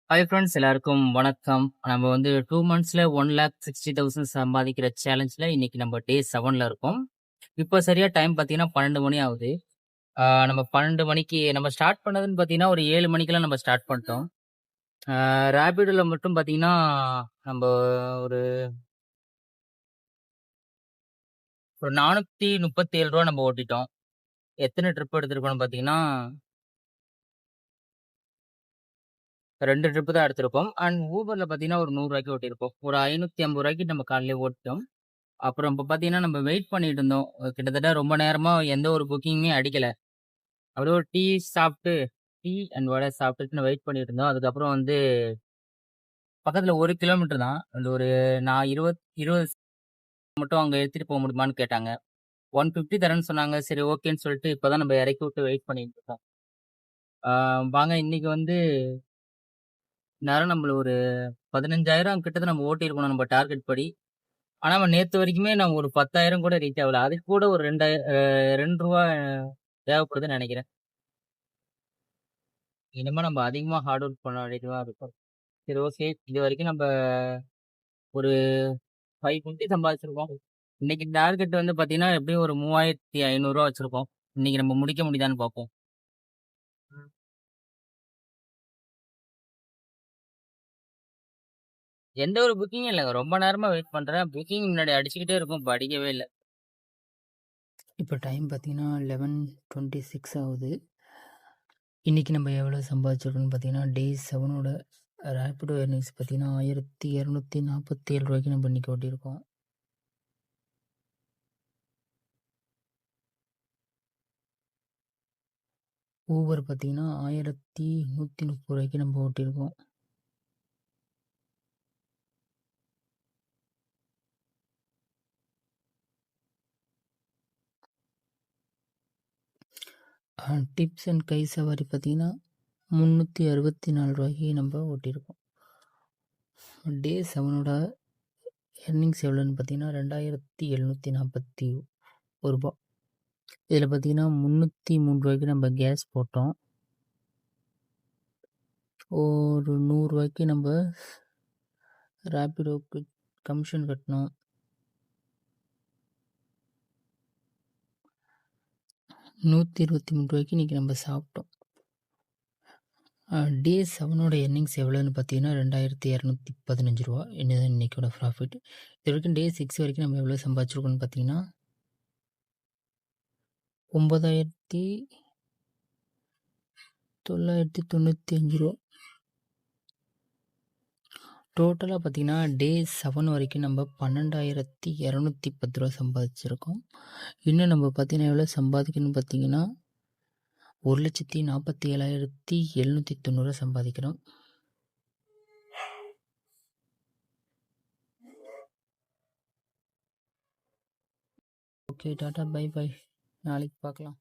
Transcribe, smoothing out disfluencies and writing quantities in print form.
Hi friends எல்லாருக்கும் வணக்கம். நம்ம வந்து 2 மந்த்ஸ்ல 1,60,000 சம்பாதிக்கிற சேலஞ்ச்ல இன்னைக்கு நம்ம டே 7ல இருக்கோம். இப்போ சரியா டைம் பார்த்தீங்கன்னா 12 மணி ஆகுது. நம்ம 12 மணிக்கு நம்ம ஸ்டார்ட் பண்ணதுன்னு பார்த்தீங்கன்னா, ஒரு 7 மணிக்கெல்லாம் நம்ம ஸ்டார்ட் பண்ணிட்டோம். ரேபிடோல மட்டும் பார்த்தீங்கன்னா, நம்ப ஒரு ஒரு ரூ. 437 நம்ம ஓட்டிட்டோம். எத்தன ட்ரிப் எடுத்திருக்கோம்னு பார்த்தீங்கன்னா, 2 ட்ரிப் தான் எடுத்திருக்கோம். அண்ட் ஊபர்ல பார்த்தீங்கன்னா, ஒரு ரூ. 100 ஓட்டியிருக்கோம். ஒரு ரூ. 550 நம்ம காலையிலேயே ஓட்டிட்டோம். அப்புறம் இப்ப பார்த்தீங்கன்னா, நம்ம வெயிட் பண்ணிட்டு இருந்தோம். கிட்டத்தட்ட ரொம்ப நேரமா எந்த ஒரு புக்கிங்குமே அடிக்கல. அப்படியே ஒரு டீ சாப்பிட்டு, டீ அண்ட் வடை சாப்பிட்டுட்டு வெயிட் பண்ணிட்டு இருந்தோம். அதுக்கப்புறம் வந்து பக்கத்துல 1 கிலோமீட்டர் தான். அந்த ஒரு நான் 20 மட்டும் அங்க எடுத்துட்டு போ முடியுமான்னு கேட்டாங்க. 150 தரேன்னு சொன்னாங்க. சரி ஓகேன்னு சொல்லிட்டு இப்ப தான் நம்ம இறக்கி விட்டு வெயிட் பண்ணிட்டு இருக்கோம். ஆ வாங்க இன்னைக்கு வந்து நேரம் நம்மள ஒரு 15,000 கிட்ட நம்ம ஓட்டியிருக்கணும் நம்ம டார்கெட் படி. ஆனா நம்ம நேத்து வரைக்குமே நம்ம ஒரு 10,000 கூட ரீச் ஆகல. அதுக்கு கூட ஒரு ரூ. 2 தேவைப்படுதுன்னு நெனைக்கிறேன். இனிமே நம்ம அதிகமா ஹார்ட் ஒர்க் பண்ண வேண்டியதா இருக்கும். சரி ஓகே. இதுவரைக்கும் நம்ப ஒரு 550 சம்பாதிச்சிருக்கோம். இன்னைக்கு டார்கெட் வந்து பார்த்தீங்கன்னா, எப்படியும் ஒரு ரூ. 3,500 வச்சிருக்கோம். இன்னைக்கு நம்ம முடிக்க முடியுதான்னு பார்ப்போம். ம். எந்த ஒரு புக்கிங்கும் இல்லங்க. ரொம்ப நேரமா வெயிட் பண்றேன். புக்கிங் முன்னாடி அடிச்சுக்கிட்டே இருக்கும். இப்ப அடிக்கவே இல்ல. இப்போ டைம் பார்த்தீங்கன்னா 11:26 ஆகுது. இன்றைக்கி நம்ம எவ்வளோ சம்பாதிச்சிருக்கோம்னு பார்த்தீங்கன்னா, டே 7ஓட ரேப்பிடோ ஏர்னிங்ஸ் பார்த்தீங்கன்னா ரூ. 1,247 நம்ம இன்றைக்கி ஓட்டியிருக்கோம். ஊபர் பார்த்தீங்கன்னா ரூ. 1,130 நம்ம ஓட்டியிருக்கோம். டிப்ஸ் அண்ட் கை சவாரி பார்த்தீங்கன்னா ரூ. 364 நம்ம ஓட்டியிருக்கோம். டே 7ஓட எர்னிங்ஸ் எவ்வளோன்னு பார்த்தீங்கன்னா ரூ. 2,741. இதில் பார்த்தீங்கன்னா ரூ. 303 நம்ம கேஸ் போட்டோம். ஒரு ரூ. 100 நம்ம ரேப்பிடோவுக்கு கமிஷன் கட்டணும். ரூ. 123 இன்றைக்கி நம்ம சாப்பிட்டோம். டே 7ஓட எர்னிங்ஸ் எவ்வளோன்னு பார்த்தீங்கன்னா ரூ. 2,215 இதுதான் இன்றைக்கோட ப்ராஃபிட். இது வரைக்கும் டே 6 வரைக்கும் நம்ம எவ்வளோ சம்பாதிச்சிருக்கோம்னு பார்த்தீங்கன்னா 9,995. டோட்டலாக பார்த்தீங்கன்னா டே 7 வரைக்கும் நம்ம 12,210 சம்பாதிச்சிருக்கோம். இன்னும் நம்ம பார்த்தீங்கன்னா எவ்வளோ சம்பாதிக்கணும்னு பார்த்தீங்கன்னா 1,47,790 சம்பாதிக்கிறோம். Okay tata bye bye. நாளைக்கு பார்க்கலாம்.